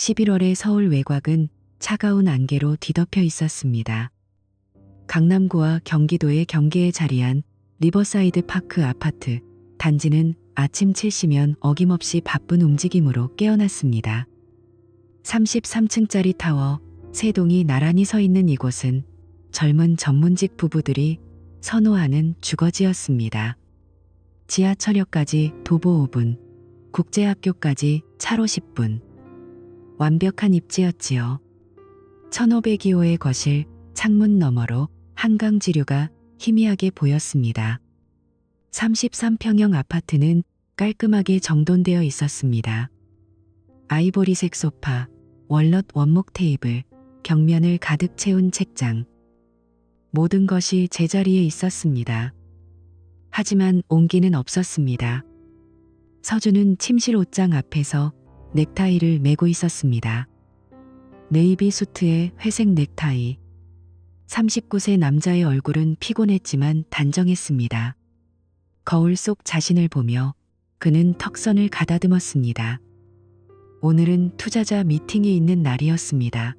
11월의 서울 외곽은 차가운 안개로 뒤덮여 있었습니다. 강남구와 경기도의 경계에 자리한 리버사이드 파크 아파트 단지는 아침 7시면 어김없이 바쁜 움직임으로 깨어났습니다. 33층짜리 타워 3동이 나란히 서 있는 이곳은 젊은 전문직 부부들이 선호하는 주거지였습니다. 지하철역까지 도보 5분, 국제학교까지 차로 10분. 완벽한 입지였지요. 1502호의 거실 창문 너머로 한강지류가 희미하게 보였습니다. 33평형 아파트는 깔끔하게 정돈되어 있었습니다. 아이보리색 소파, 월넛 원목 테이블, 벽면을 가득 채운 책장. 모든 것이 제자리에 있었습니다. 하지만 온기는 없었습니다. 서준은 침실 옷장 앞에서 넥타이를 매고 있었습니다. 네이비 수트에 회색 넥타이. 39세 남자의 얼굴은 피곤했지만 단정했습니다. 거울 속 자신을 보며 그는 턱선을 가다듬었습니다. 오늘은 투자자 미팅이 있는 날이었습니다.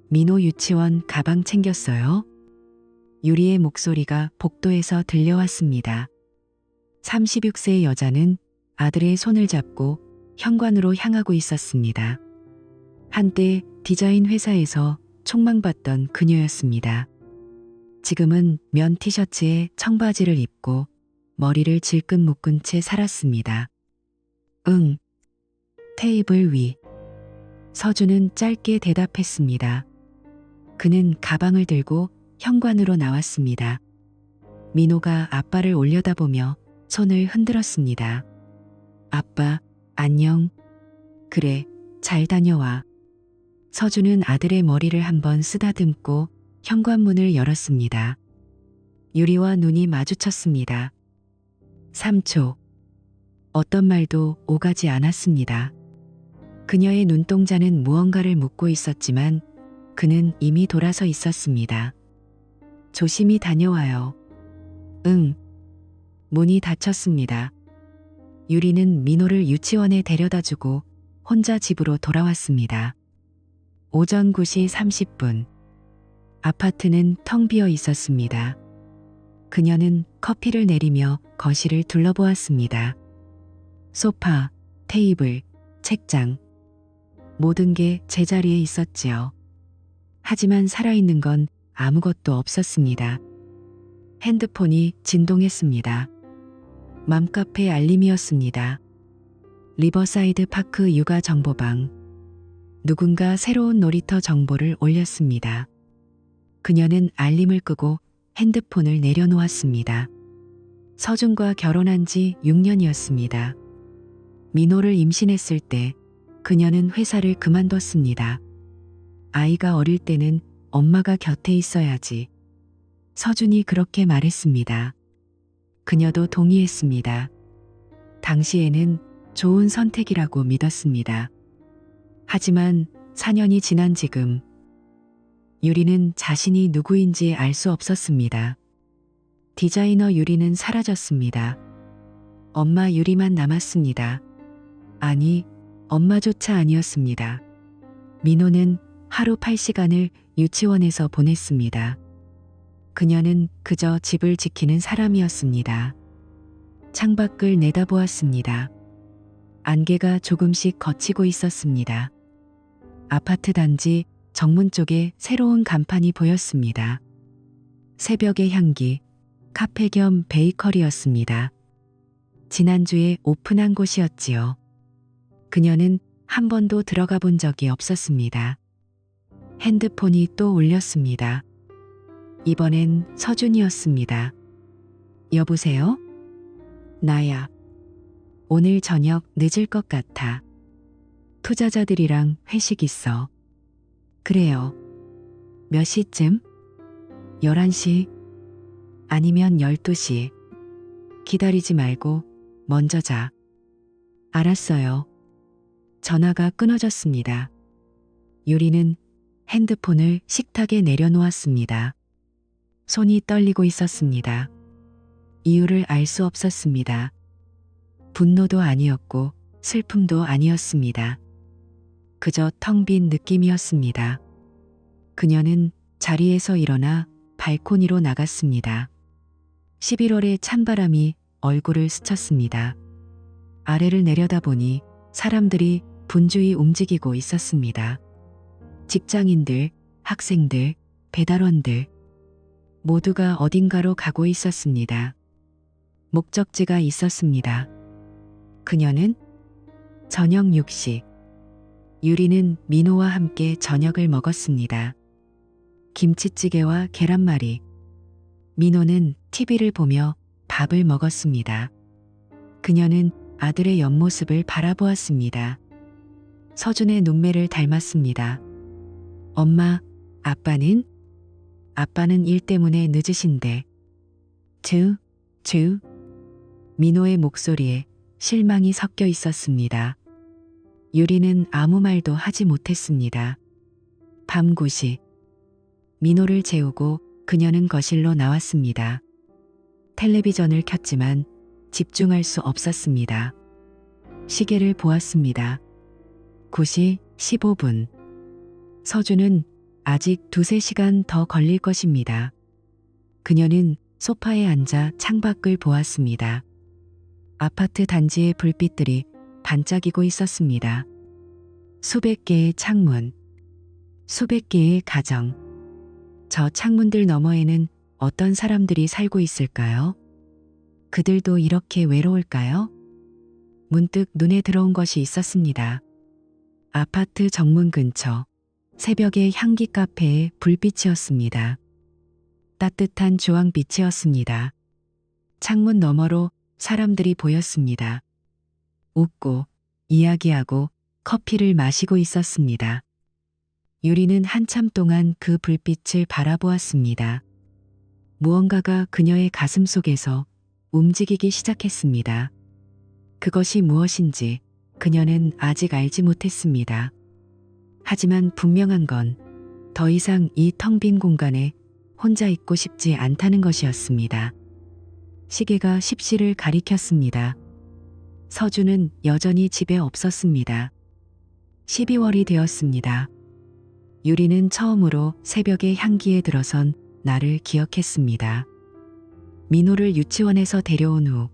민호 유치원 가방 챙겼어요? 유리의 목소리가 복도에서 들려왔습니다. 36세의 여자는 아들의 손을 잡고 현관으로 향하고 있었습니다. 한때 디자인 회사에서 촉망받던 그녀였습니다. 지금은 면 티셔츠에 청바지를 입고 머리를 질끈 묶은 채 살았습니다. 응. 테이블 위. 서준은 짧게 대답했습니다. 그는 가방을 들고 현관으로 나왔습니다. 민호가 아빠를 올려다보며 손을 흔들었습니다. 아빠, 안녕. 그래, 잘 다녀와. 서준은 아들의 머리를 한번 쓰다듬고 현관문을 열었습니다. 유리와 눈이 마주쳤습니다. 3초. 어떤 말도 오가지 않았습니다. 그녀의 눈동자는 무언가를 묻고 있었지만 그는 이미 돌아서 있었습니다. 조심히 다녀와요. 응. 문이 닫혔습니다. 유리는 민호를 유치원에 데려다주고 혼자 집으로 돌아왔습니다. 오전 9시 30분. 아파트는 텅 비어 있었습니다. 그녀는 커피를 내리며 거실을 둘러보았습니다. 소파, 테이블, 책장. 모든 게 제자리에 있었지요. 하지만 살아있는 건 아무것도 없었습니다. 핸드폰이 진동했습니다. 맘카페 알림이었습니다. 리버사이드 파크 육아 정보방. 누군가 새로운 놀이터 정보를 올렸습니다. 그녀는 알림을 끄고 핸드폰을 내려놓았습니다. 서준과 결혼한 지 6년이었습니다. 민호를 임신했을 때 그녀는 회사를 그만뒀습니다. 아이가 어릴 때는 엄마가 곁에 있어야지. 서준이 그렇게 말했습니다. 그녀도 동의했습니다. 당시에는 좋은 선택이라고 믿었습니다. 하지만 4년이 지난 지금 유리는 자신이 누구인지 알 수 없었습니다. 디자이너 유리는 사라졌습니다. 엄마 유리만 남았습니다. 아니, 엄마조차 아니었습니다. 민호는 하루 8시간을 유치원에서 보냈습니다. 그녀는 그저 집을 지키는 사람이었습니다. 창밖을 내다보았습니다. 안개가 조금씩 걷히고 있었습니다. 아파트 단지 정문 쪽에 새로운 간판이 보였습니다. 새벽의 향기, 카페 겸 베이커리였습니다. 지난주에 오픈한 곳이었지요. 그녀는 한 번도 들어가 본 적이 없었습니다. 핸드폰이 또 울렸습니다. 이번엔 서준이었습니다. 여보세요? 나야. 오늘 저녁 늦을 것 같아. 투자자들이랑 회식 있어. 그래요. 몇 시쯤? 11시? 아니면 12시. 기다리지 말고 먼저 자. 알았어요. 전화가 끊어졌습니다. 유리는 핸드폰을 식탁에 내려놓았습니다. 손이 떨리고 있었습니다. 이유를 알 수 없었습니다. 분노도 아니었고 슬픔도 아니었습니다. 그저 텅 빈 느낌이었습니다. 그녀는 자리에서 일어나 발코니로 나갔습니다. 11월의 찬바람이 얼굴을 스쳤습니다. 아래를 내려다보니 사람들이 분주히 움직이고 있었습니다. 직장인들, 학생들, 배달원들 모두가 어딘가로 가고 있었습니다. 목적지가 있었습니다. 그녀는 저녁 6시. 유리는 민호와 함께 저녁을 먹었습니다. 김치찌개와 계란말이. 민호는 TV를 보며 밥을 먹었습니다. 그녀는 아들의 옆모습을 바라보았습니다. 서준의 눈매를 닮았습니다. 엄마, 아빠는? 아빠는 일 때문에 늦으신데. 주. 민호의 목소리에 실망이 섞여 있었습니다. 유리는 아무 말도 하지 못했습니다. 밤 9시. 민호를 재우고 그녀는 거실로 나왔습니다. 텔레비전을 켰지만 집중할 수 없었습니다. 시계를 보았습니다. 9시 15분. 서준은 아직 2~3시간 더 걸릴 것입니다. 그녀는 소파에 앉아 창밖을 보았습니다. 아파트 단지의 불빛들이 반짝이고 있었습니다. 수백 개의 창문, 수백 개의 가정. 저 창문들 너머에는 어떤 사람들이 살고 있을까요? 그들도 이렇게 외로울까요? 문득 눈에 들어온 것이 있었습니다. 아파트 정문 근처 새벽의 향기 카페의 불빛이었습니다. 따뜻한 주황빛이었습니다. 창문 너머로 사람들이 보였습니다. 웃고 이야기하고 커피를 마시고 있었습니다. 유리는 한참 동안 그 불빛을 바라보았습니다. 무언가가 그녀의 가슴 속에서 움직이기 시작했습니다. 그것이 무엇인지 그녀는 아직 알지 못했습니다. 하지만 분명한 건 더 이상 이 텅 빈 공간에 혼자 있고 싶지 않다는 것이었습니다. 시계가 10시를 가리켰습니다. 서준은 여전히 집에 없었습니다. 12월이 되었습니다. 유리는 처음으로 새벽의 향기에 들어선 나를 기억했습니다. 민호를 유치원에서 데려온 후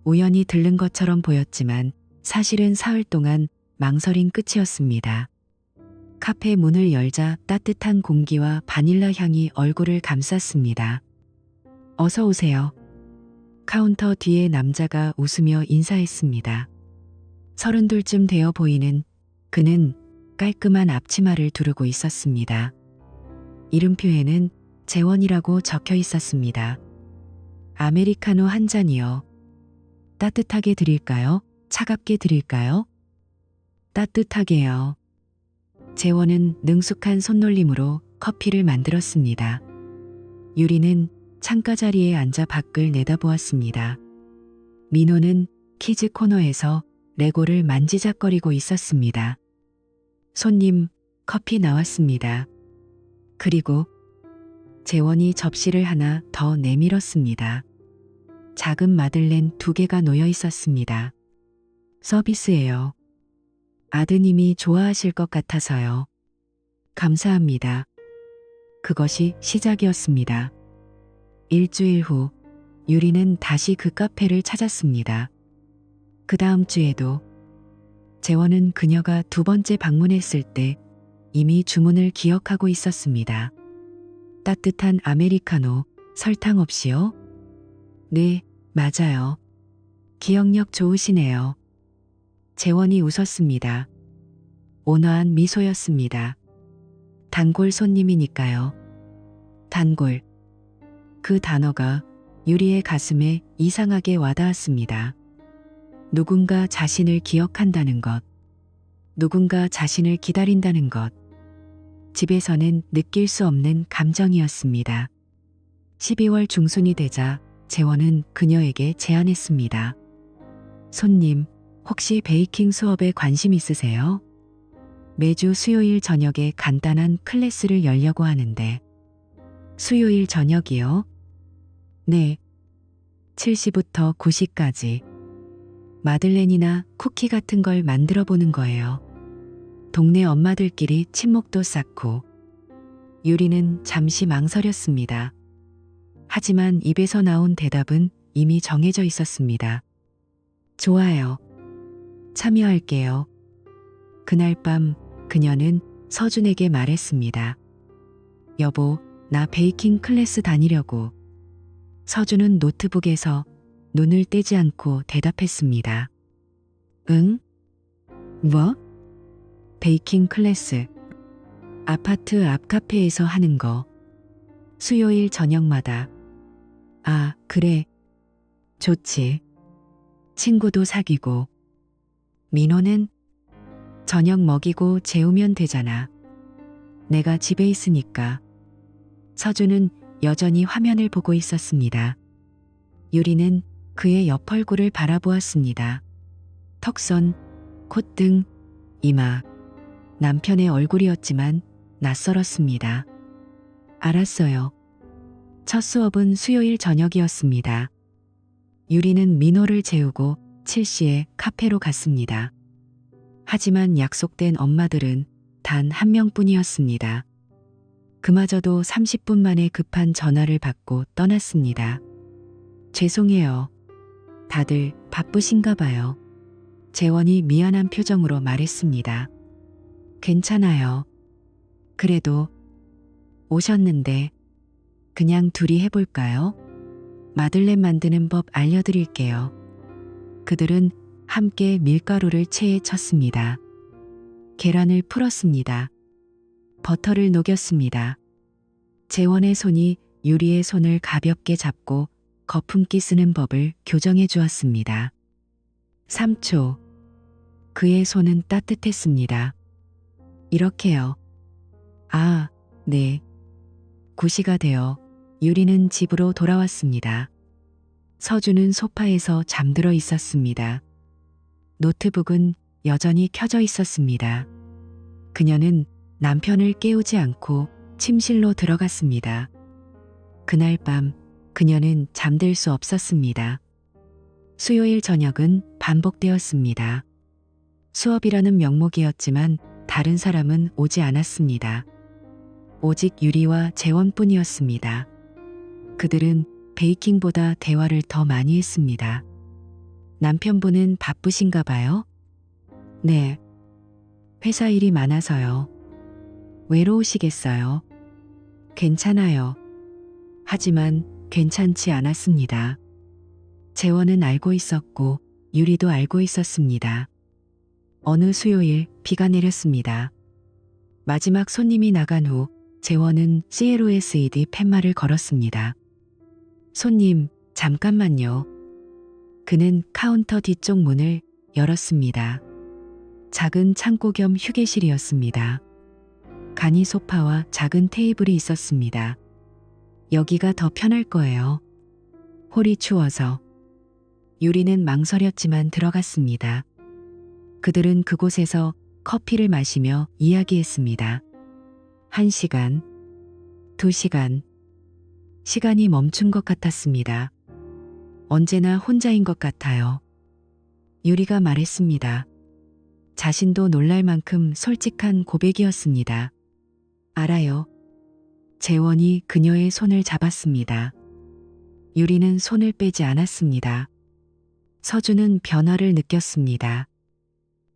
우연히 들른 것처럼 보였지만 사실은 사흘 동안 망설인 끝이었습니다. 카페 문을 열자 따뜻한 공기와 바닐라 향이 얼굴을 감쌌습니다. 어서 오세요. 카운터 뒤에 남자가 웃으며 인사했습니다. 32쯤 되어 보이는 그는 깔끔한 앞치마를 두르고 있었습니다. 이름표에는 재원이라고 적혀 있었습니다. 아메리카노 한 잔이요. 따뜻하게 드릴까요? 차갑게 드릴까요? 따뜻하게요. 재원은 능숙한 손놀림으로 커피를 만들었습니다. 유리는 창가 자리에 앉아 밖을 내다보았습니다. 민호는 키즈 코너에서 레고를 만지작거리고 있었습니다. 손님, 커피 나왔습니다. 그리고 재원이 접시를 하나 더 내밀었습니다. 작은 마들렌 2개가 놓여 있었습니다. 서비스예요. 아드님이 좋아하실 것 같아서요. 감사합니다. 그것이 시작이었습니다. 일주일 후 유리는 다시 그 카페를 찾았습니다. 그 다음 주에도 재원은 그녀가 2번째 방문했을 때 이미 주문을 기억하고 있었습니다. 따뜻한 아메리카노, 설탕 없이요? 네, 맞아요. 기억력 좋으시네요. 재원이 웃었습니다. 온화한 미소였습니다. 단골 손님이니까요. 단골. 그 단어가 유리의 가슴에 이상하게 와닿았습니다. 누군가 자신을 기억한다는 것. 누군가 자신을 기다린다는 것. 집에서는 느낄 수 없는 감정이었습니다. 12월 중순이 되자 재원은 그녀에게 제안했습니다. 손님, 혹시 베이킹 수업에 관심 있으세요? 매주 수요일 저녁에 간단한 클래스를 열려고 하는데. 수요일 저녁이요? 네. 7시부터 9시까지. 마들렌이나 쿠키 같은 걸 만들어 보는 거예요. 동네 엄마들끼리 친목도 쌓고 유리는 잠시 망설였습니다. 하지만 입에서 나온 대답은 이미 정해져 있었습니다. 좋아요. 참여할게요. 그날 밤 그녀는 서준에게 말했습니다. 여보, 나 베이킹 클래스 다니려고. 서준은 노트북에서 눈을 떼지 않고 대답했습니다. 응? 뭐? 베이킹 클래스. 아파트 앞 카페에서 하는 거. 수요일 저녁마다. 아, 그래. 좋지. 친구도 사귀고. 민호는 저녁 먹이고 재우면 되잖아. 내가 집에 있으니까. 서준은 여전히 화면을 보고 있었습니다. 유리는 그의 옆 얼굴을 바라보았습니다. 턱선, 콧등, 이마. 남편의 얼굴이었지만 낯설었습니다. 알았어요. 첫 수업은 수요일 저녁이었습니다. 유리는 민호를 재우고 7시에 카페로 갔습니다. 하지만 약속된 엄마들은 단 한 명뿐이었습니다. 그마저도 30분 만에 급한 전화를 받고 떠났습니다. 죄송해요. 다들 바쁘신가 봐요. 재원이 미안한 표정으로 말했습니다. 괜찮아요. 그래도 오셨는데 그냥 둘이 해볼까요? 마들렌 만드는 법 알려드릴게요. 그들은 함께 밀가루를 체에 쳤습니다. 계란을 풀었습니다. 버터를 녹였습니다. 재원의 손이 유리의 손을 가볍게 잡고 거품기 쓰는 법을 교정해 주었습니다. 3초. 그의 손은 따뜻했습니다. 이렇게요. 아, 네. 9시가 되어 유리는 집으로 돌아왔습니다. 서준은 소파에서 잠들어 있었습니다. 노트북은 여전히 켜져 있었습니다. 그녀는 남편을 깨우지 않고 침실로 들어갔습니다. 그날 밤 그녀는 잠들 수 없었습니다. 수요일 저녁은 반복되었습니다. 수업이라는 명목이었지만 다른 사람은 오지 않았습니다. 오직 유리와 재원뿐이었습니다. 그들은 베이킹보다 대화를 더 많이 했습니다. 남편분은 바쁘신가 봐요? 네. 회사 일이 많아서요. 외로우시겠어요? 괜찮아요. 하지만 괜찮지 않았습니다. 재원은 알고 있었고 유리도 알고 있었습니다. 어느 수요일 비가 내렸습니다. 마지막 손님이 나간 후 재원은 CLOSED 팻말을 걸었습니다. 손님, 잠깐만요. 그는 카운터 뒤쪽 문을 열었습니다. 작은 창고 겸 휴게실이었습니다. 간이 소파와 작은 테이블이 있었습니다. 여기가 더 편할 거예요. 홀이 추워서. 유리는 망설였지만 들어갔습니다. 그들은 그곳에서 커피를 마시며 이야기했습니다. 1시간, 2시간. 시간이 멈춘 것 같았습니다. 언제나 혼자인 것 같아요. 유리가 말했습니다. 자신도 놀랄 만큼 솔직한 고백이었습니다. 알아요. 재원이 그녀의 손을 잡았습니다. 유리는 손을 빼지 않았습니다. 서준은 변화를 느꼈습니다.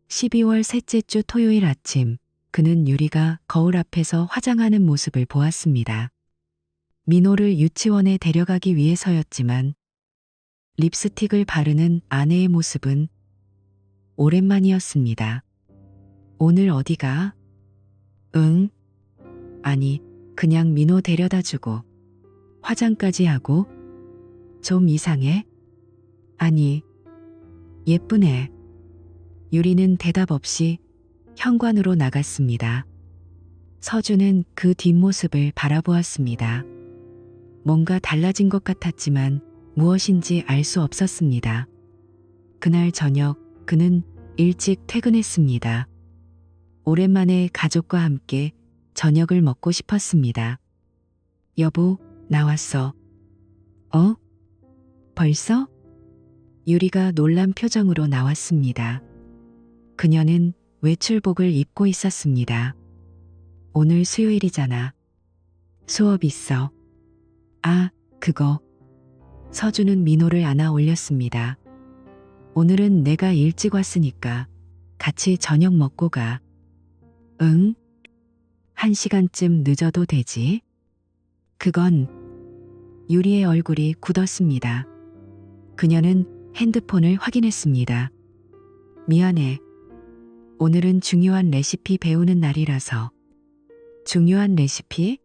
12월 셋째 주 토요일 아침, 그는 유리가 거울 앞에서 화장하는 모습을 보았습니다. 민호를 유치원에 데려가기 위해서였지만 립스틱을 바르는 아내의 모습은 오랜만이었습니다. 오늘 어디가? 응? 아니, 그냥 민호 데려다주고 화장까지 하고 좀 이상해? 아니, 예쁘네. 유리는 대답 없이 현관으로 나갔습니다. 서준은 그 뒷모습을 바라보았습니다. 뭔가 달라진 것 같았지만 무엇인지 알 수 없었습니다. 그날 저녁 그는 일찍 퇴근했습니다. 오랜만에 가족과 함께 저녁을 먹고 싶었습니다. 여보, 나왔어. 어? 벌써? 유리가 놀란 표정으로 나왔습니다. 그녀는 외출복을 입고 있었습니다. 오늘 수요일이잖아. 수업 있어. 아, 그거. 서준은 민호를 안아 올렸습니다. 오늘은 내가 일찍 왔으니까 같이 저녁 먹고 가. 응? 1시간쯤 늦어도 되지? 그건 유리의 얼굴이 굳었습니다. 그녀는 핸드폰을 확인했습니다. 미안해. 오늘은 중요한 레시피 배우는 날이라서. 중요한 레시피?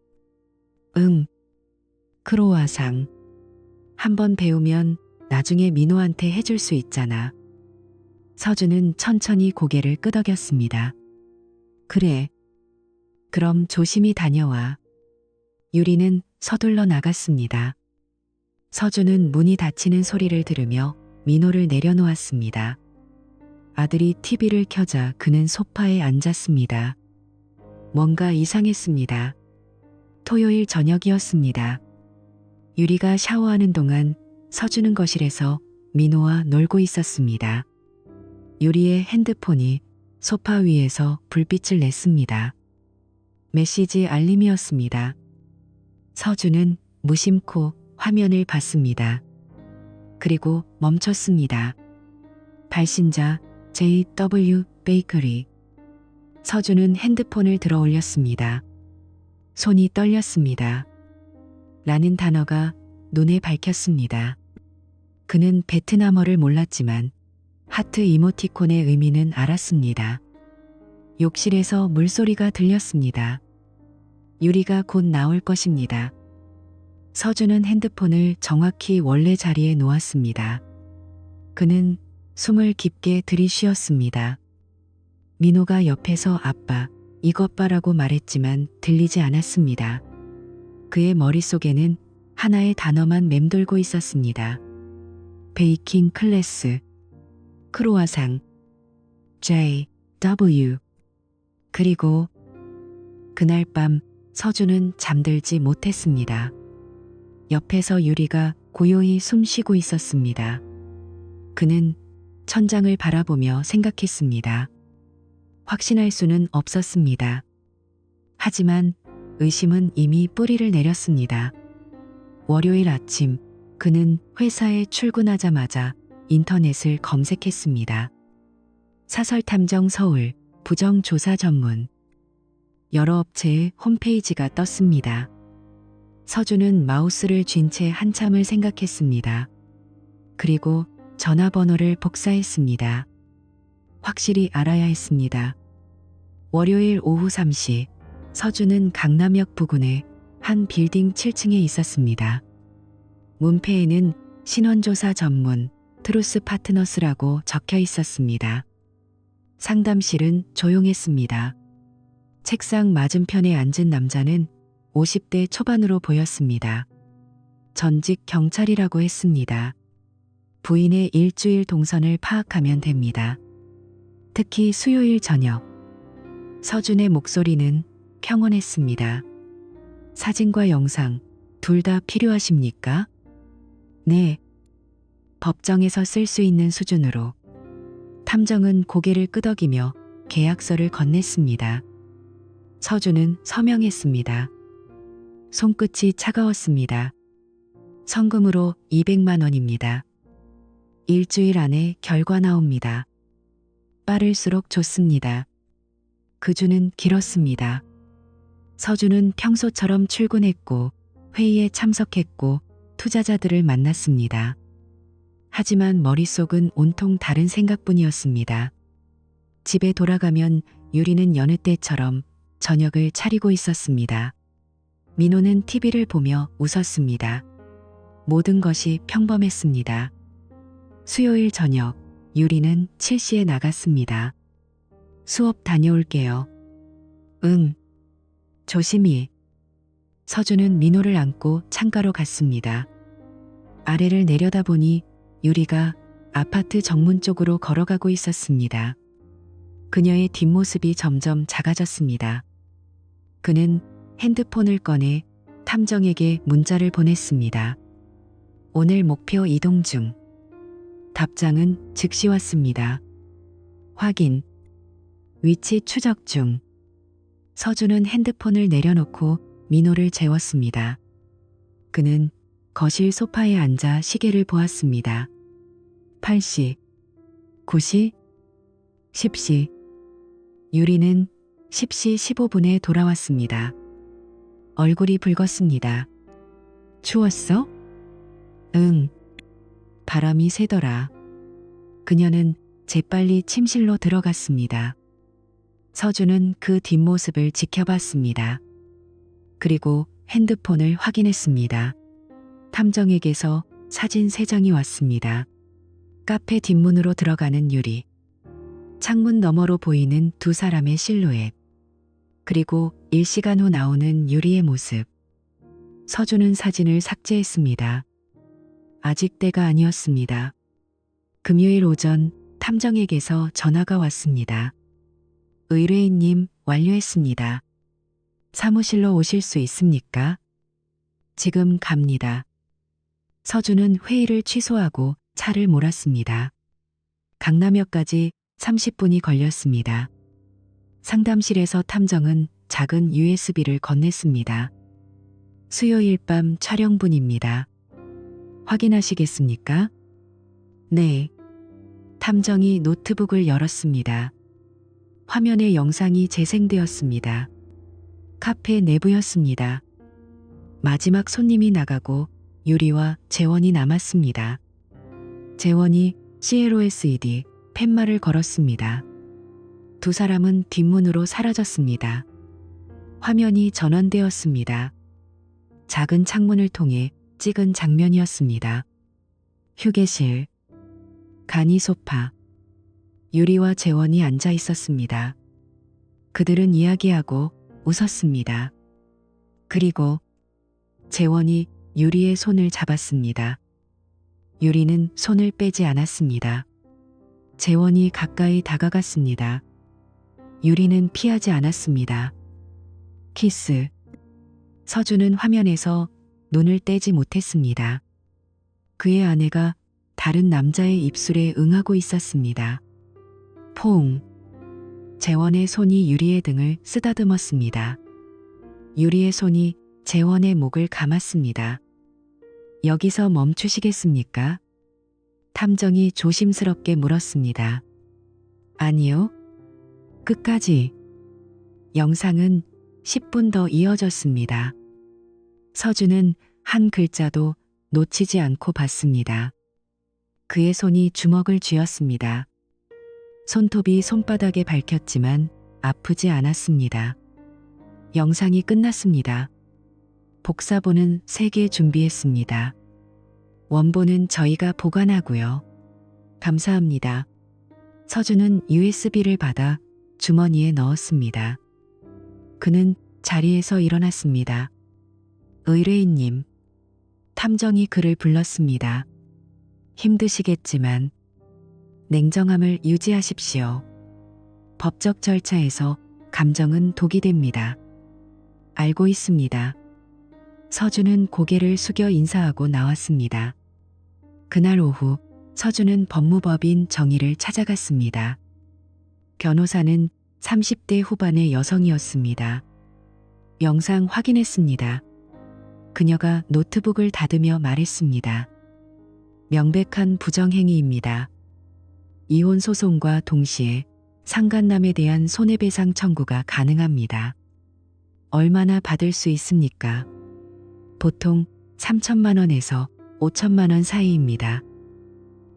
응. 크로와상. 한번 배우면 나중에 민호한테 해줄 수 있잖아. 서준은 천천히 고개를 끄덕였습니다. 그래. 그럼 조심히 다녀와. 유리는 서둘러 나갔습니다. 서준은 문이 닫히는 소리를 들으며 민호를 내려놓았습니다. 아들이 TV를 켜자 그는 소파에 앉았습니다. 뭔가 이상했습니다. 토요일 저녁이었습니다. 유리가 샤워하는 동안 서준은 거실에서 민호와 놀고 있었습니다. 유리의 핸드폰이 소파 위에서 불빛을 냈습니다. 메시지 알림이었습니다. 서준은 무심코 화면을 봤습니다. 그리고 멈췄습니다. 발신자 JW 베이커리. 서준은 핸드폰을 들어 올렸습니다. 손이 떨렸습니다. 라는 단어가 눈에 밝혔습니다. 그는 베트남어를 몰랐지만 하트 이모티콘의 의미는 알았습니다. 욕실에서 물소리가 들렸습니다. 유리가 곧 나올 것입니다. 서준은 핸드폰을 정확히 원래 자리에 놓았습니다. 그는 숨을 깊게 들이쉬었습니다. 민호가 옆에서 아빠, 이것 봐라고 말했지만 들리지 않았습니다. 그의 머릿속에는 하나의 단어만 맴돌고 있었습니다. 베이킹 클래스, 크로와상, JW. 그리고 그날 밤 서준은 잠들지 못했습니다. 옆에서 유리가 고요히 숨 쉬고 있었습니다. 그는 천장을 바라보며 생각했습니다. 확신할 수는 없었습니다. 하지만 의심은 이미 뿌리를 내렸습니다. 월요일 아침 그는 회사에 출근하자마자 인터넷을 검색했습니다. 사설탐정 서울 부정조사 전문. 여러 업체의 홈페이지가 떴습니다. 서준은 마우스를 쥔 채 한참을 생각했습니다. 그리고 전화번호를 복사했습니다. 확실히 알아야 했습니다. 월요일 오후 3시 서준은 강남역 부근의 한 빌딩 7층에 있었습니다. 문패에는 신원조사 전문 트루스 파트너스라고 적혀 있었습니다. 상담실은 조용했습니다. 책상 맞은편에 앉은 남자는 50대 초반으로 보였습니다. 전직 경찰이라고 했습니다. 부인의 일주일 동선을 파악하면 됩니다. 특히 수요일 저녁. 서준의 목소리는 평온했습니다. 사진과 영상 둘 다 필요하십니까? 네. 법정에서 쓸 수 있는 수준으로. 탐정은 고개를 끄덕이며 계약서를 건넸습니다. 서준은 서명했습니다. 손끝이 차가웠습니다. 성금으로 200만 원입니다. 일주일 안에 결과 나옵니다. 빠를수록 좋습니다. 그 주는 길었습니다. 서준은 평소처럼 출근했고 회의에 참석했고 투자자들을 만났습니다. 하지만 머릿속은 온통 다른 생각뿐이었습니다. 집에 돌아가면 유리는 여느 때처럼 저녁을 차리고 있었습니다. 민호는 TV를 보며 웃었습니다. 모든 것이 평범했습니다. 수요일 저녁 유리는 7시에 나갔습니다. 수업 다녀올게요. 응. 조심히. 서준은 민호를 안고 창가로 갔습니다. 아래를 내려다보니 유리가 아파트 정문 쪽으로 걸어가고 있었습니다. 그녀의 뒷모습이 점점 작아졌습니다. 그는 핸드폰을 꺼내 탐정에게 문자를 보냈습니다. 오늘 목표 이동 중. 답장은 즉시 왔습니다. 확인. 위치 추적 중. 서준은 핸드폰을 내려놓고 민호를 재웠습니다. 그는 거실 소파에 앉아 시계를 보았습니다. 8시, 9시, 10시. 유리는 10시 15분에 돌아왔습니다. 얼굴이 붉었습니다. 추웠어? 응. 바람이 세더라. 그녀는 재빨리 침실로 들어갔습니다. 서준은 그 뒷모습을 지켜봤습니다. 그리고 핸드폰을 확인했습니다. 탐정에게서 사진 3장이 왔습니다. 카페 뒷문으로 들어가는 유리. 창문 너머로 보이는 두 사람의 실루엣. 그리고 1시간 후 나오는 유리의 모습. 서준은 사진을 삭제했습니다. 아직 때가 아니었습니다. 금요일 오전 탐정에게서 전화가 왔습니다. 의뢰인님 완료했습니다. 사무실로 오실 수 있습니까? 지금 갑니다. 서준은 회의를 취소하고 차를 몰았습니다. 강남역까지 30분이 걸렸습니다. 상담실에서 탐정은 작은 USB를 건넸습니다. 수요일 밤 촬영분입니다. 확인하시겠습니까? 네. 탐정이 노트북을 열었습니다. 화면에 영상이 재생되었습니다. 카페 내부였습니다. 마지막 손님이 나가고 유리와 재원이 남았습니다. 재원이 CLOSED 팻말을 걸었습니다. 두 사람은 뒷문으로 사라졌습니다. 화면이 전환되었습니다. 작은 창문을 통해 찍은 장면이었습니다. 휴게실, 간이 소파, 유리와 재원이 앉아 있었습니다. 그들은 이야기하고 웃었습니다. 그리고 재원이 유리의 손을 잡았습니다. 유리는 손을 빼지 않았습니다. 재원이 가까이 다가갔습니다. 유리는 피하지 않았습니다. 키스. 서준은 화면에서 눈을 떼지 못했습니다. 그의 아내가 다른 남자의 입술에 응하고 있었습니다. 포옹. 재원의 손이 유리의 등을 쓰다듬었습니다. 유리의 손이 재원의 목을 감았습니다. 여기서 멈추시겠습니까? 탐정이 조심스럽게 물었습니다. 아니요. 끝까지. 영상은 10분 더 이어졌습니다. 서준은 한 글자도 놓치지 않고 봤습니다. 그의 손이 주먹을 쥐었습니다. 손톱이 손바닥에 밟혔지만 아프지 않았습니다. 영상이 끝났습니다. 복사본은 3개 준비했습니다. 원본은 저희가 보관하고요. 감사합니다. 서준은 USB를 받아 주머니에 넣었습니다. 그는 자리에서 일어났습니다. 의뢰인님. 탐정이 그를 불렀습니다. 힘드시겠지만 냉정함을 유지하십시오. 법적 절차에서 감정은 독이 됩니다. 알고 있습니다. 서준은 고개를 숙여 인사하고 나왔습니다. 그날 오후 서준은 법무법인 정희를 찾아갔습니다. 변호사는 30대 후반의 여성이었습니다. 영상 확인했습니다. 그녀가 노트북을 닫으며 말했습니다. 명백한 부정행위입니다. 이혼 소송과 동시에 상간남에 대한 손해배상 청구가 가능합니다. 얼마나 받을 수 있습니까? 보통 3천만 원에서 5천만 원 사이입니다.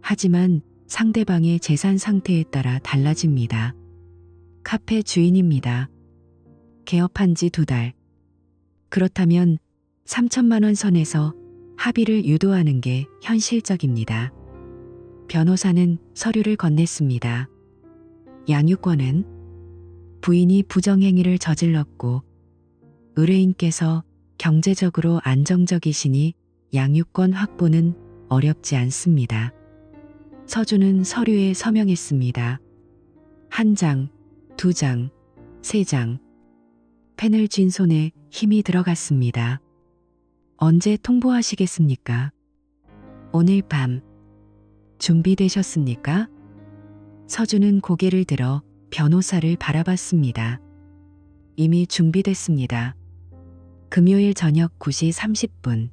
하지만 상대방의 재산 상태에 따라 달라집니다. 카페 주인입니다. 개업한 지 2달. 그렇다면 3천만 원 선에서 합의를 유도하는 게 현실적입니다. 변호사는 서류를 건넸습니다. 양육권은 부인이 부정행위를 저질렀고 의뢰인께서 경제적으로 안정적이시니 양육권 확보는 어렵지 않습니다. 서준은 서류에 서명했습니다. 1장, 2장, 3장. 펜을 쥔 손에 힘이 들어갔습니다. 언제 통보하시겠습니까? 오늘 밤. 준비되셨습니까? 서준은 고개를 들어 변호사를 바라봤습니다. 이미 준비됐습니다. 금요일 저녁 9시 30분.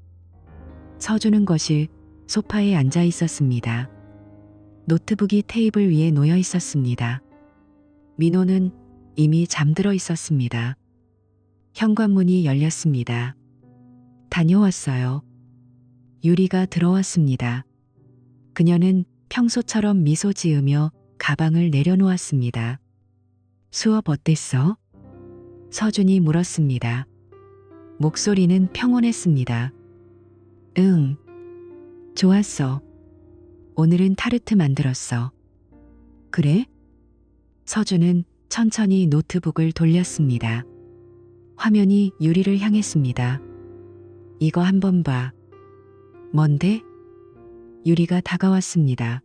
서준은 거실 소파에 앉아 있었습니다. 노트북이 테이블 위에 놓여 있었습니다. 민호는 이미 잠들어 있었습니다. 현관문이 열렸습니다. 다녀왔어요. 유리가 들어왔습니다. 그녀는 평소처럼 미소 지으며 가방을 내려놓았습니다. 수업 어땠어? 서준이 물었습니다. 목소리는 평온했습니다. 응. 좋았어. 오늘은 타르트 만들었어. 그래? 서준은 천천히 노트북을 돌렸습니다. 화면이 유리를 향했습니다. 이거 한번 봐. 뭔데? 유리가 다가왔습니다.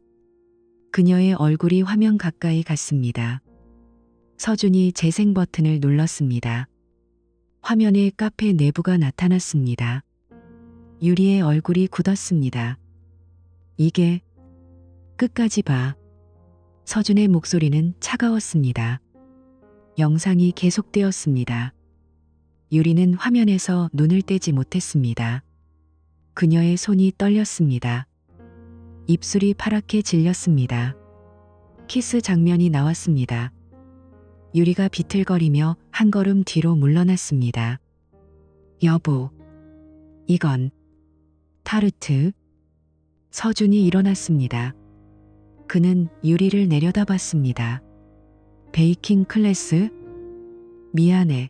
그녀의 얼굴이 화면 가까이 갔습니다. 서준이 재생 버튼을 눌렀습니다. 화면에 카페 내부가 나타났습니다. 유리의 얼굴이 굳었습니다. 이게 끝까지 봐. 서준의 목소리는 차가웠습니다. 영상이 계속되었습니다. 유리는 화면에서 눈을 떼지 못했습니다. 그녀의 손이 떨렸습니다. 입술이 파랗게 질렸습니다. 키스 장면이 나왔습니다. 유리가 비틀거리며 한 걸음 뒤로 물러났습니다. 여보, 이건 타르트. 서준이 일어났습니다. 그는 유리를 내려다봤습니다. 베이킹 클래스? 미안해.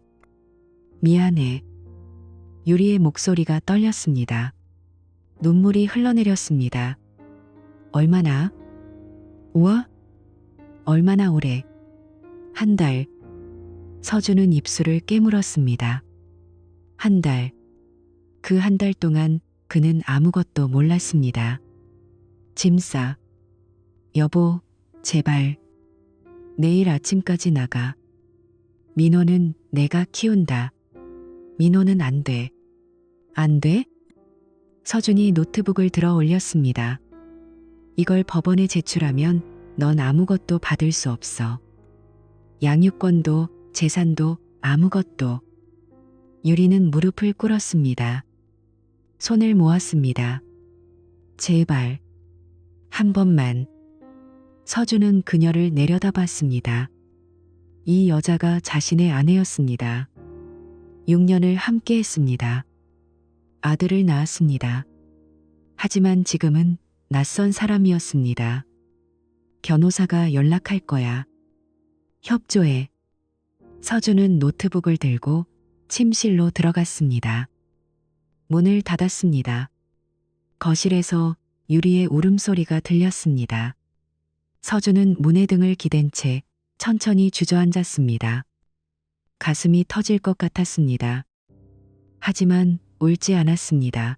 미안해. 유리의 목소리가 떨렸습니다. 눈물이 흘러내렸습니다. 얼마나? 우와? 얼마나 오래? 한 달. 서준은 입술을 깨물었습니다. 한 달. 그 한 달 동안 그는 아무것도 몰랐습니다. 짐 싸. 여보, 제발. 내일 아침까지 나가. 민호는 내가 키운다. 민호는 안 돼. 안 돼? 서준이 노트북을 들어 올렸습니다. 이걸 법원에 제출하면 넌 아무것도 받을 수 없어. 양육권도 재산도 아무것도. 유리는 무릎을 꿇었습니다. 손을 모았습니다. 제발. 한 번만. 서준은 그녀를 내려다봤습니다. 이 여자가 자신의 아내였습니다. 6년을 함께 했습니다. 아들을 낳았습니다. 하지만 지금은 낯선 사람이었습니다. 변호사가 연락할 거야. 협조해. 서준은 노트북을 들고 침실로 들어갔습니다. 문을 닫았습니다. 거실에서 유리의 울음소리가 들렸습니다. 서준은 문에 등을 기댄 채 천천히 주저앉았습니다. 가슴이 터질 것 같았습니다. 하지만 울지 않았습니다.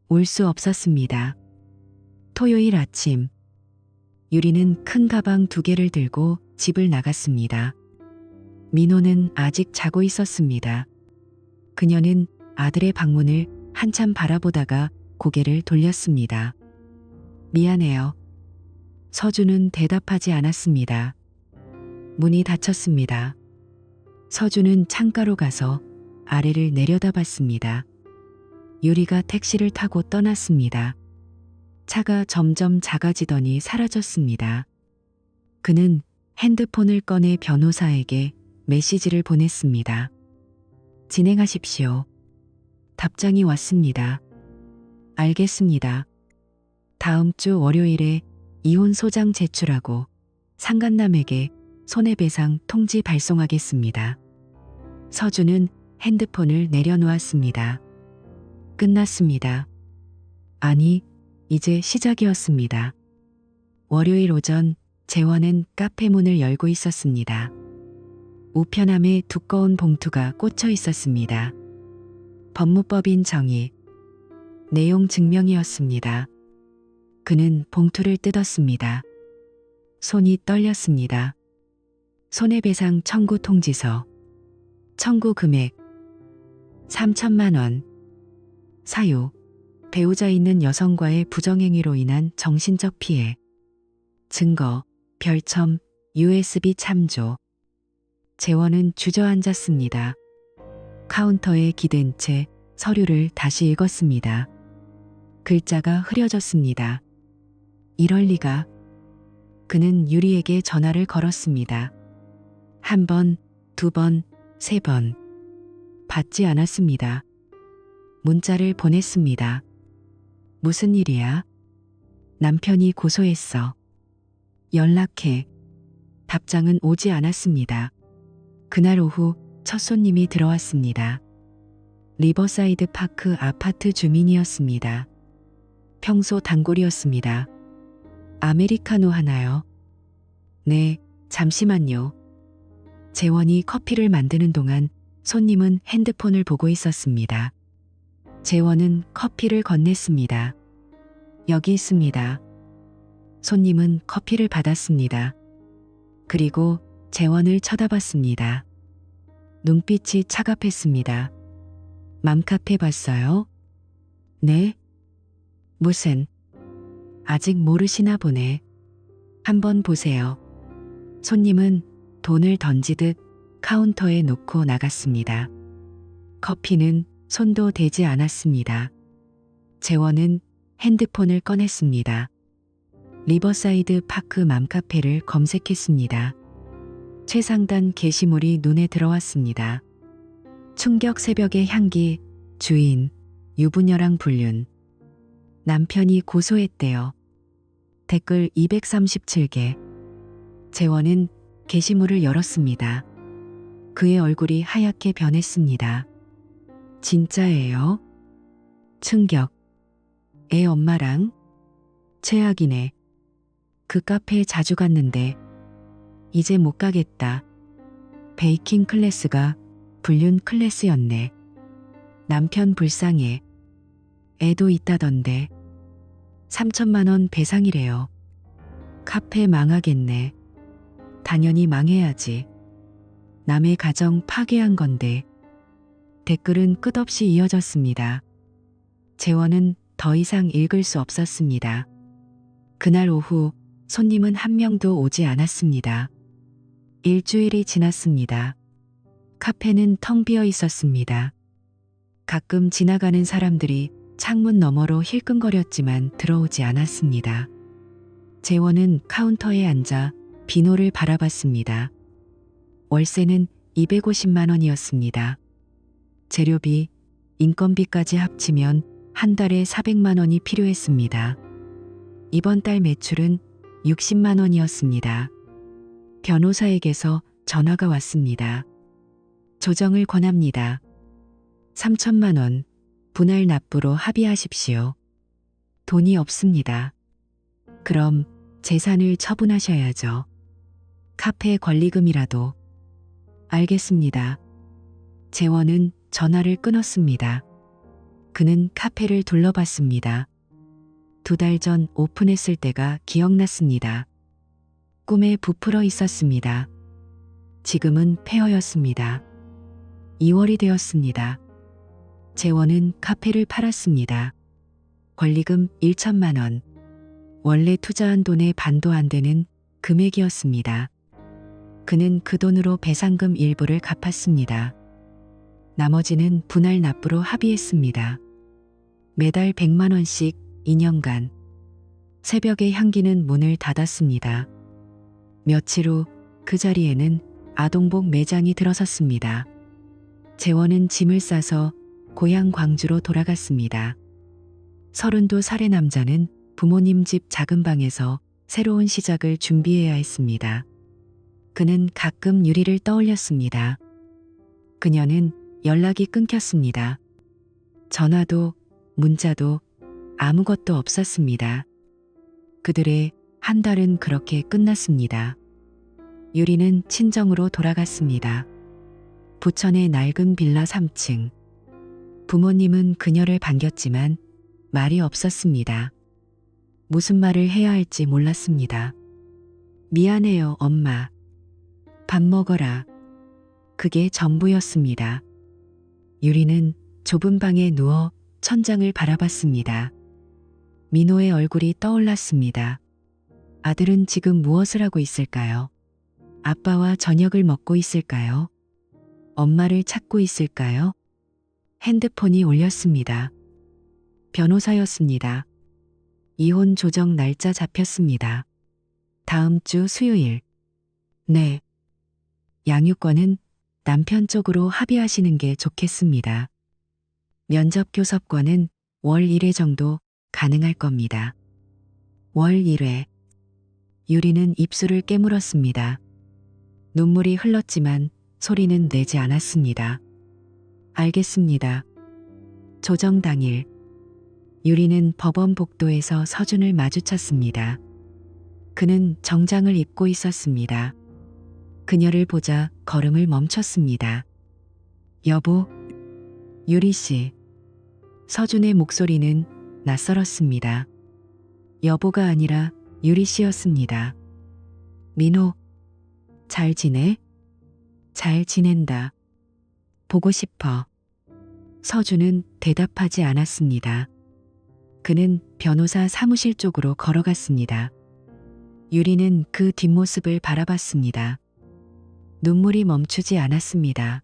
울 수 없었습니다. 토요일 아침. 유리는 큰 가방 2개를 들고 집을 나갔습니다. 민호는 아직 자고 있었습니다. 그녀는 아들의 방문을 한참 바라보다가 고개를 돌렸습니다. 미안해요. 서준은 대답하지 않았습니다. 문이 닫혔습니다. 서준은 창가로 가서 아래를 내려다봤습니다. 유리가 택시를 타고 떠났습니다. 차가 점점 작아지더니 사라졌습니다. 그는 핸드폰을 꺼내 변호사에게 메시지를 보냈습니다. 진행하십시오. 답장이 왔습니다. 알겠습니다. 다음 주 월요일에 이혼 소장 제출하고 상간남에게 손해배상 통지 발송하겠습니다. 서준은 핸드폰을 내려놓았습니다. 끝났습니다. 아니, 이제 시작이었습니다. 월요일 오전 재원은 카페 문을 열고 있었습니다. 우편함에 두꺼운 봉투가 꽂혀 있었습니다. 법무법인 정의. 내용 증명이었습니다. 그는 봉투를 뜯었습니다. 손이 떨렸습니다. 손해배상 청구 통지서. 청구 금액 3천만 원. 사유. 배우자 있는 여성과의 부정행위로 인한 정신적 피해. 증거. 별첨 USB 참조. 재원은 주저앉았습니다. 카운터에 기댄 채 서류를 다시 읽었습니다. 글자가 흐려졌습니다. 이럴 리가. 그는 유리에게 전화를 걸었습니다. 한 번, 두 번, 세 번. 받지 않았습니다. 문자를 보냈습니다. 무슨 일이야? 남편이 고소했어. 연락해. 답장은 오지 않았습니다. 그날 오후 첫 손님이 들어왔습니다. 리버사이드 파크 아파트 주민이었습니다. 평소 단골이었습니다. 아메리카노 하나요? 네, 잠시만요. 재원이 커피를 만드는 동안 손님은 핸드폰을 보고 있었습니다. 재원은 커피를 건넸습니다. 여기 있습니다. 손님은 커피를 받았습니다. 그리고 재원을 쳐다봤습니다. 눈빛이 차갑했습니다. 맘카페 봤어요? 네? 무슨? 아직 모르시나 보네. 한번 보세요. 손님은 돈을 던지듯 카운터에 놓고 나갔습니다. 커피는 손도 대지 않았습니다. 재원은 핸드폰을 꺼냈습니다. 리버사이드 파크 맘카페를 검색했습니다. 최상단 게시물이 눈에 들어왔습니다. 충격 새벽의 향기, 주인, 유부녀랑 불륜. 남편이 고소했대요. 댓글 237개. 재원은 게시물을 열었습니다. 그의 얼굴이 하얗게 변했습니다. 진짜예요? 충격. 애 엄마랑? 최악이네. 그 카페에 자주 갔는데 이제 못 가겠다. 베이킹 클래스가 불륜 클래스였네. 남편 불쌍해. 애도 있다던데. 3천만 원 배상이래요. 카페 망하겠네. 당연히 망해야지. 남의 가정 파괴한 건데. 댓글은 끝없이 이어졌습니다. 재원은 더 이상 읽을 수 없었습니다. 그날 오후 손님은 한 명도 오지 않았습니다. 일주일이 지났습니다. 카페는 텅 비어 있었습니다. 가끔 지나가는 사람들이 창문 너머로 힐끔거렸지만 들어오지 않았습니다. 재원은 카운터에 앉아 비노를 바라봤습니다. 월세는 250만 원이었습니다. 재료비, 인건비까지 합치면 한 달에 400만 원이 필요했습니다. 이번 달 매출은 60만 원이었습니다. 변호사에게서 전화가 왔습니다. 조정을 권합니다. 3천만 원, 분할 납부로 합의하십시오. 돈이 없습니다. 그럼 재산을 처분하셔야죠. 카페 권리금이라도. 알겠습니다. 재원은 전화를 끊었습니다. 그는 카페를 둘러봤습니다. 2달 전 오픈했을 때가 기억났습니다. 꿈에 부풀어 있었습니다. 지금은 폐허였습니다. 2월이 되었습니다. 재원은 카페를 팔았습니다. 권리금 1천만 원. 원래 투자한 돈의 반도 안 되는 금액이었습니다. 그는 그 돈으로 배상금 일부를 갚았습니다. 나머지는 분할 납부로 합의했습니다. 매달 100만 원씩 2년간. 새벽의 향기는 문을 닫았습니다. 며칠 후 그 자리에는 아동복 매장이 들어섰습니다. 재원은 짐을 싸서 고향 광주로 돌아갔습니다. 32살의 남자는 부모님 집 작은 방에서 새로운 시작을 준비해야 했습니다. 그는 가끔 유리를 떠올렸습니다. 그녀는 연락이 끊겼습니다. 전화도 문자도 아무것도 없었습니다. 그들의 한 달은 그렇게 끝났습니다. 유리는 친정으로 돌아갔습니다. 부천의 낡은 빌라 3층. 부모님은 그녀를 반겼지만 말이 없었습니다. 무슨 말을 해야 할지 몰랐습니다. 미안해요, 엄마. 밥 먹어라. 그게 전부였습니다. 유리는 좁은 방에 누워 천장을 바라봤습니다. 민호의 얼굴이 떠올랐습니다. 아들은 지금 무엇을 하고 있을까요? 아빠와 저녁을 먹고 있을까요? 엄마를 찾고 있을까요? 핸드폰이 울렸습니다. 변호사였습니다. 이혼 조정 날짜 잡혔습니다. 다음 주 수요일. 네. 양육권은 남편 쪽으로 합의하시는 게 좋겠습니다. 면접 교섭권은 월 1회 정도 가능할 겁니다. 월 1회. 유리는 입술을 깨물었습니다. 눈물이 흘렀지만 소리는 내지 않았습니다. 알겠습니다. 조정 당일. 유리는 법원 복도에서 서준을 마주쳤습니다. 그는 정장을 입고 있었습니다. 그녀를 보자 걸음을 멈췄습니다. 여보, 유리 씨. 서준의 목소리는 낯설었습니다. 여보가 아니라 유리 씨였습니다. 민호, 잘 지내? 잘 지낸다. 보고 싶어. 서준은 대답하지 않았습니다. 그는 변호사 사무실 쪽으로 걸어갔습니다. 유리는 그 뒷모습을 바라봤습니다. 눈물이 멈추지 않았습니다.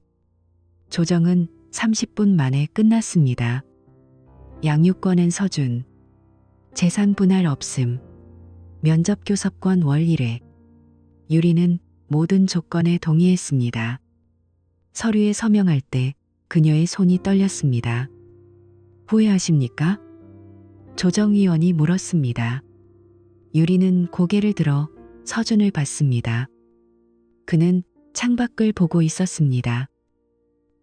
조정은 30분 만에 끝났습니다. 양육권은 서준. 재산 분할 없음. 면접 교섭권 월 1회. 유리는 모든 조건에 동의했습니다. 서류에 서명할 때 그녀의 손이 떨렸습니다. 후회하십니까? 조정위원이 물었습니다. 유리는 고개를 들어 서준을 봤습니다. 그는 창밖을 보고 있었습니다.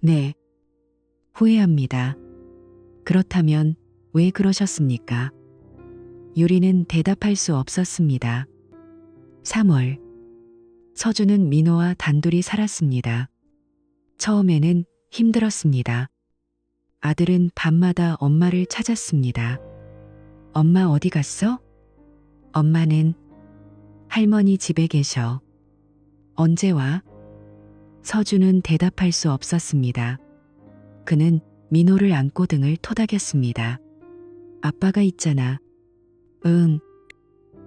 네. 후회합니다. 그렇다면 왜 그러셨습니까? 유리는 대답할 수 없었습니다. 3월. 서준은 민호와 단둘이 살았습니다. 처음에는 힘들었습니다. 아들은 밤마다 엄마를 찾았습니다. 엄마 어디 갔어? 엄마는 할머니 집에 계셔. 언제 와? 서준은 대답할 수 없었습니다. 그는 민호를 안고 등을 토닥였습니다. 아빠가 있잖아. 응.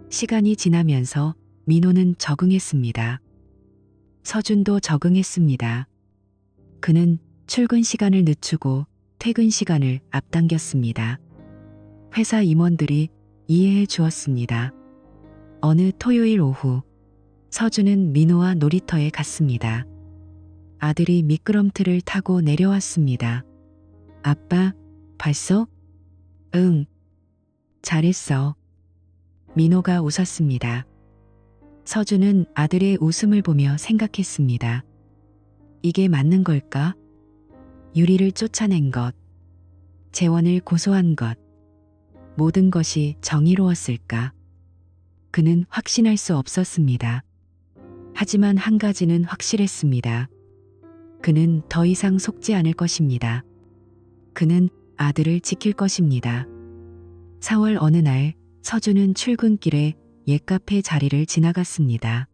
시간이 지나면서 민호는 적응했습니다. 서준도 적응했습니다. 그는 출근 시간을 늦추고 퇴근 시간을 앞당겼습니다. 회사 임원들이 이해해 주었습니다. 어느 토요일 오후, 서준은 민호와 놀이터에 갔습니다. 아들이 미끄럼틀을 타고 내려왔습니다. 아빠, 봤어? 응. 잘했어. 민호가 웃었습니다. 서준은 아들의 웃음을 보며 생각했습니다. 이게 맞는 걸까? 유리를 쫓아낸 것, 재원을 고소한 것, 모든 것이 정의로웠을까? 그는 확신할 수 없었습니다. 하지만 한 가지는 확실했습니다. 그는 더 이상 속지 않을 것입니다. 그는 아들을 지킬 것입니다. 4월 어느 날 서준은 출근길에 옛카페 자리를 지나갔습니다.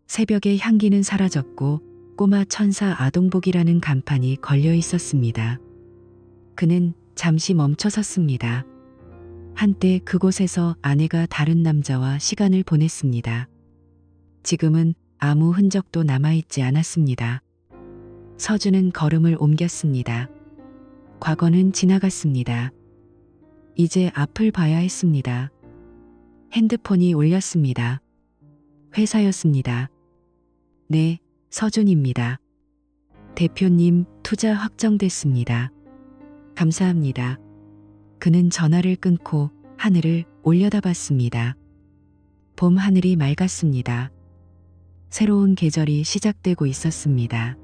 새벽의 향기는 사라졌고 꼬마 천사 아동복이라는 간판이 걸려 있었습니다. 그는 잠시 멈춰 섰습니다. 한때 그곳에서 아내가 다른 남자와 시간을 보냈습니다. 지금은 아무 흔적도 남아있지 않았습니다. 서준은 걸음을 옮겼습니다. 과거는 지나갔습니다. 이제 앞을 봐야 했습니다. 핸드폰이 울렸습니다. 회사였습니다. 네, 서준입니다. 대표님, 투자 확정됐습니다. 감사합니다. 그는 전화를 끊고 하늘을 올려다봤습니다. 봄 하늘이 맑았습니다. 새로운 계절이 시작되고 있었습니다.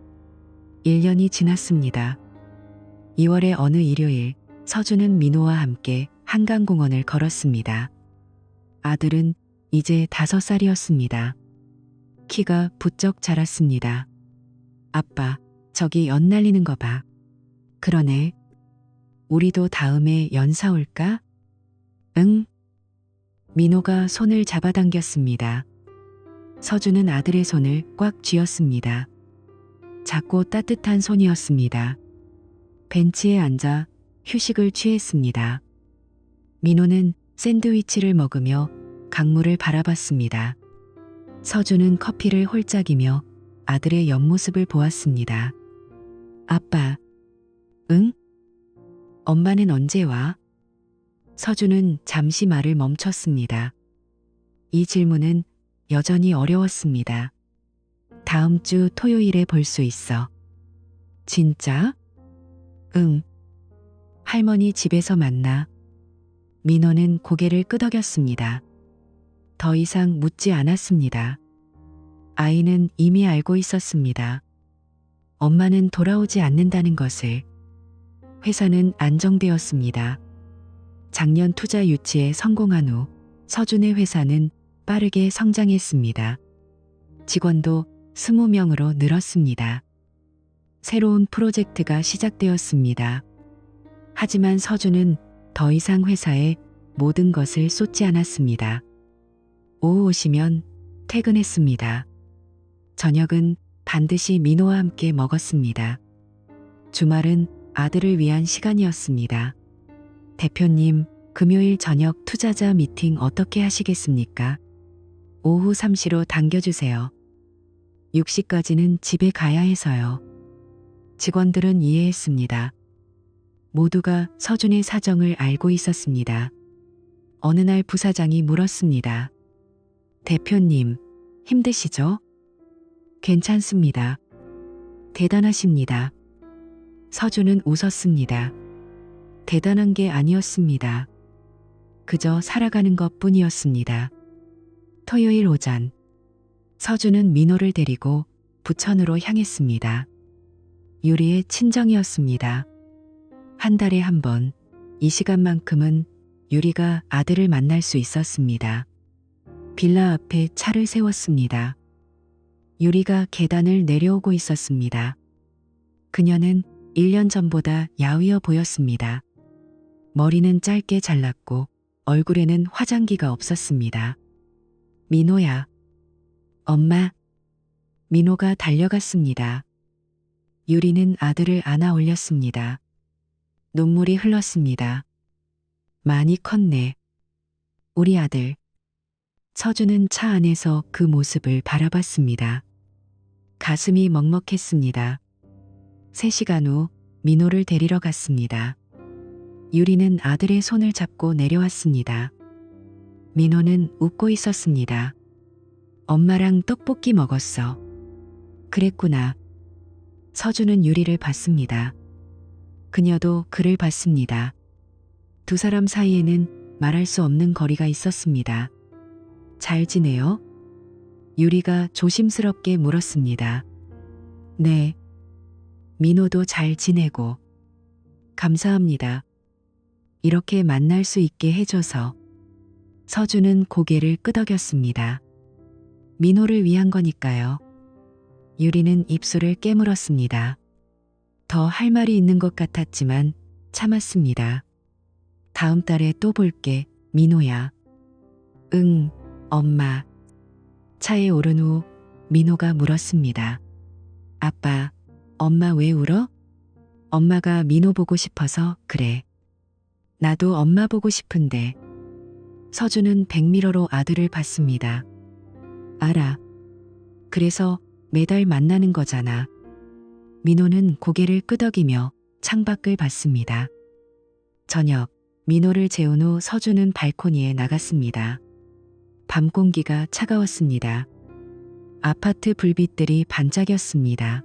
1년이 지났습니다. 2월의 어느 일요일, 서준은 민호와 함께 한강공원을 걸었습니다. 아들은 이제 5살이었습니다. 키가 부쩍 자랐습니다. 아빠, 저기 연 날리는 거 봐. 그러네. 우리도 다음에 연 사올까? 응. 민호가 손을 잡아당겼습니다. 서준은 아들의 손을 꽉 쥐었습니다. 작고 따뜻한 손이었습니다. 벤치에 앉아 휴식을 취했습니다. 민호는 샌드위치를 먹으며 강물을 바라봤습니다. 서준은 커피를 홀짝이며 아들의 옆모습을 보았습니다. 아빠, 응? 엄마는 언제 와? 서준은 잠시 말을 멈췄습니다. 이 질문은 여전히 어려웠습니다. 다음 주 토요일에 볼 수 있어. 진짜? 응. 할머니 집에서 만나. 민호는 고개를 끄덕였습니다. 더 이상 묻지 않았습니다. 아이는 이미 알고 있었습니다. 엄마는 돌아오지 않는다는 것을. 회사는 안정되었습니다. 작년 투자 유치에 성공한 후 서준의 회사는 빠르게 성장했습니다. 직원도 20명으로 늘었습니다. 새로운 프로젝트가 시작되었습니다. 하지만 서준은 더 이상 회사에 모든 것을 쏟지 않았습니다. 오후 오시면 퇴근했습니다. 저녁은 반드시 민호와 함께 먹었습니다. 주말은 아들을 위한 시간이었습니다. 대표님, 금요일 저녁 투자자 미팅 어떻게 하시겠습니까? 오후 3시로 당겨주세요. 6시까지는 집에 가야 해서요. 직원들은 이해했습니다. 모두가 서준의 사정을 알고 있었습니다. 어느 날 부사장이 물었습니다. 대표님, 힘드시죠? 괜찮습니다. 대단하십니다. 서준은 웃었습니다. 대단한 게 아니었습니다. 그저 살아가는 것 뿐이었습니다. 토요일 오전, 서준은 민호를 데리고 부천으로 향했습니다. 유리의 친정이었습니다. 한 달에 한 번, 이 시간만큼은 유리가 아들을 만날 수 있었습니다. 빌라 앞에 차를 세웠습니다. 유리가 계단을 내려오고 있었습니다. 그녀는 1년 전보다 야위어 보였습니다. 머리는 짧게 잘랐고 얼굴에는 화장기가 없었습니다. 민호야. 엄마. 민호가 달려갔습니다. 유리는 아들을 안아 올렸습니다. 눈물이 흘렀습니다. 많이 컸네. 우리 아들. 서준은 차 안에서 그 모습을 바라봤습니다. 가슴이 먹먹했습니다. 3시간 후 민호를 데리러 갔습니다. 유리는 아들의 손을 잡고 내려왔습니다. 민호는 웃고 있었습니다. 엄마랑 떡볶이 먹었어. 그랬구나. 서준은 유리를 봤습니다. 그녀도 그를 봤습니다. 두 사람 사이에는 말할 수 없는 거리가 있었습니다. 잘 지내요? 유리가 조심스럽게 물었습니다. 네. 민호도 잘 지내고. 감사합니다. 이렇게 만날 수 있게 해줘서. 서준은 고개를 끄덕였습니다. 민호를 위한 거니까요. 유리는 입술을 깨물었습니다. 더 할 말이 있는 것 같았지만 참았습니다. 다음 달에 또 볼게, 민호야. 응, 엄마. 차에 오른 후 민호가 물었습니다. 아빠, 엄마 왜 울어? 엄마가 민호 보고 싶어서 그래. 나도 엄마 보고 싶은데. 서준은 백미러로 아들을 봤습니다. 알아. 그래서 매달 만나는 거잖아. 민호는 고개를 끄덕이며 창밖을 봤습니다. 저녁, 민호를 재운 후 서준은 발코니에 나갔습니다. 밤 공기가 차가웠습니다. 아파트 불빛들이 반짝였습니다.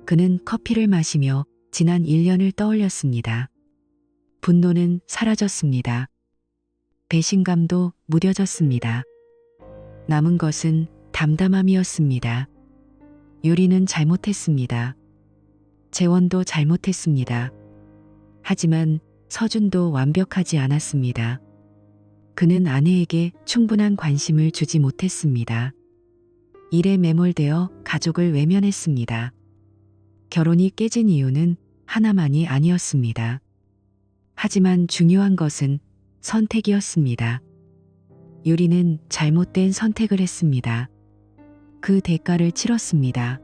그는 커피를 마시며 지난 1년을 떠올렸습니다. 분노는 사라졌습니다. 배신감도 무뎌졌습니다. 남은 것은 담담함이었습니다. 유리는 잘못했습니다. 재원도 잘못했습니다. 하지만 서준도 완벽하지 않았습니다. 그는 아내에게 충분한 관심을 주지 못했습니다. 일에 매몰되어 가족을 외면했습니다. 결혼이 깨진 이유는 하나만이 아니었습니다. 하지만 중요한 것은 선택이었습니다. 유리는 잘못된 선택을 했습니다. 그 대가를 치렀습니다.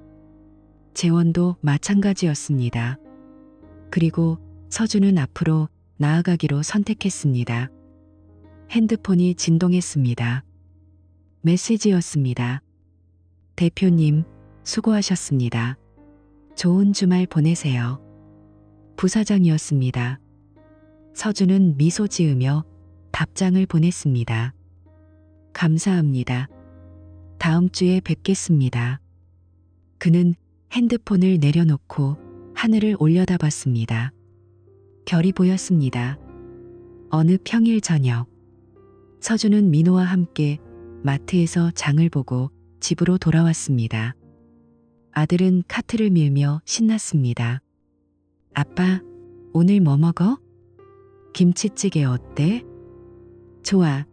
재원도 마찬가지였습니다. 그리고 서준은 앞으로 나아가기로 선택했습니다. 핸드폰이 진동했습니다. 메시지였습니다. 대표님, 수고하셨습니다. 좋은 주말 보내세요. 부사장이었습니다. 서준은 미소 지으며 답장을 보냈습니다. 감사합니다. 다음 주에 뵙겠습니다. 그는 핸드폰을 내려놓고 하늘을 올려다봤습니다. 별이 보였습니다. 어느 평일 저녁, 서준은 민호와 함께 마트에서 장을 보고 집으로 돌아왔습니다. 아들은 카트를 밀며 신났습니다. 아빠, 오늘 뭐 먹어? 김치찌개 어때? 좋아.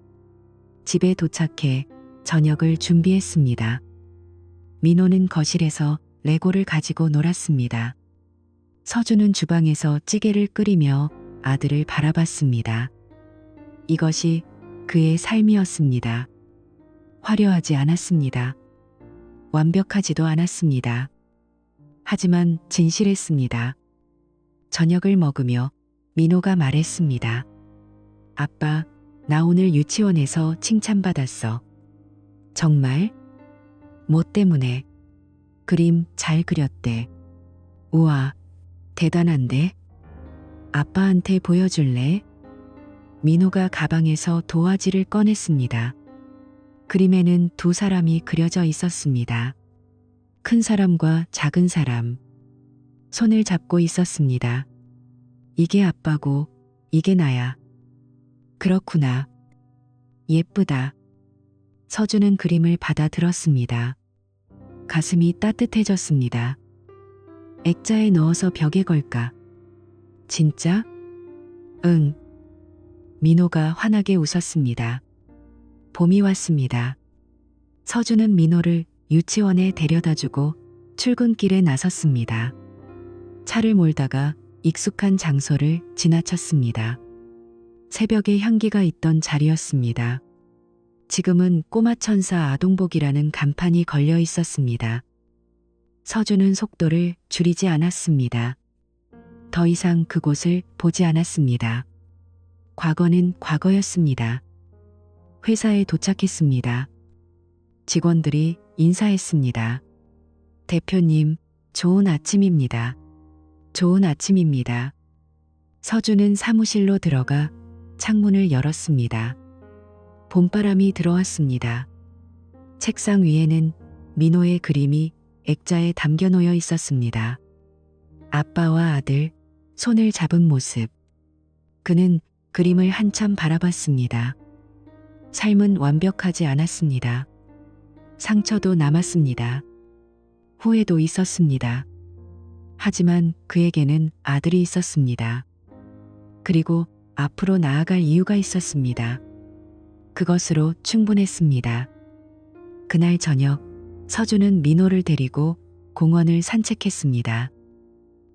집에 도착해 저녁을 준비했습니다. 민호는 거실에서 레고를 가지고 놀았습니다. 서준은 주방에서 찌개를 끓이며 아들을 바라봤습니다. 이것이 그의 삶이었습니다. 화려하지 않았습니다. 완벽하지도 않았습니다. 하지만 진실했습니다. 저녁을 먹으며 민호가 말했습니다. 아빠, 나 오늘 유치원에서 칭찬받았어. 정말? 뭐 때문에? 그림 잘 그렸대. 우와, 대단한데? 아빠한테 보여줄래? 민호가 가방에서 도화지를 꺼냈습니다. 그림에는 두 사람이 그려져 있었습니다. 큰 사람과 작은 사람. 손을 잡고 있었습니다. 이게 아빠고 이게 나야. 그렇구나. 예쁘다. 서준은 그림을 받아들었습니다. 가슴이 따뜻해졌습니다. 액자에 넣어서 벽에 걸까? 진짜? 응. 민호가 환하게 웃었습니다. 봄이 왔습니다. 서준은 민호를 유치원에 데려다주고 출근길에 나섰습니다. 차를 몰다가 익숙한 장소를 지나쳤습니다. 새벽에 향기가 있던 자리였습니다. 지금은 꼬마 천사 아동복이라는 간판이 걸려 있었습니다. 서준은 속도를 줄이지 않았습니다. 더 이상 그곳을 보지 않았습니다. 과거는 과거였습니다. 회사에 도착했습니다. 직원들이 인사했습니다. 대표님, 좋은 아침입니다. 좋은 아침입니다. 서준은 사무실로 들어가 창문을 열었습니다. 봄바람이 들어왔습니다. 책상 위에는 민호의 그림이 액자에 담겨 놓여 있었습니다. 아빠와 아들, 손을 잡은 모습. 그는 그림을 한참 바라봤습니다. 삶은 완벽하지 않았습니다. 상처도 남았습니다. 후회도 있었습니다. 하지만 그에게는 아들이 있었습니다. 그리고 앞으로 나아갈 이유가 있었습니다. 그것으로 충분했습니다. 그날 저녁, 서준은 민호를 데리고 공원을 산책했습니다.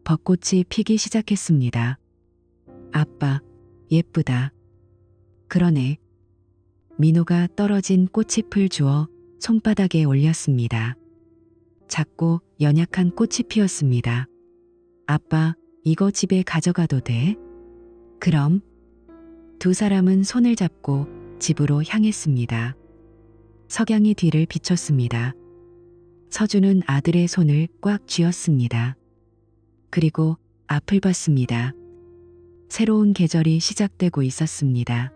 벚꽃이 피기 시작했습니다. 아빠, 예쁘다. 그러네. 민호가 떨어진 꽃잎을 주워 손바닥에 올렸습니다. 작고 연약한 꽃이 피었습니다. 아빠, 이거 집에 가져가도 돼? 그럼. 두 사람은 손을 잡고 집으로 향했습니다. 석양이 뒤를 비췄습니다. 서준은 아들의 손을 꽉 쥐었습니다. 그리고 앞을 봤습니다. 새로운 계절이 시작되고 있었습니다.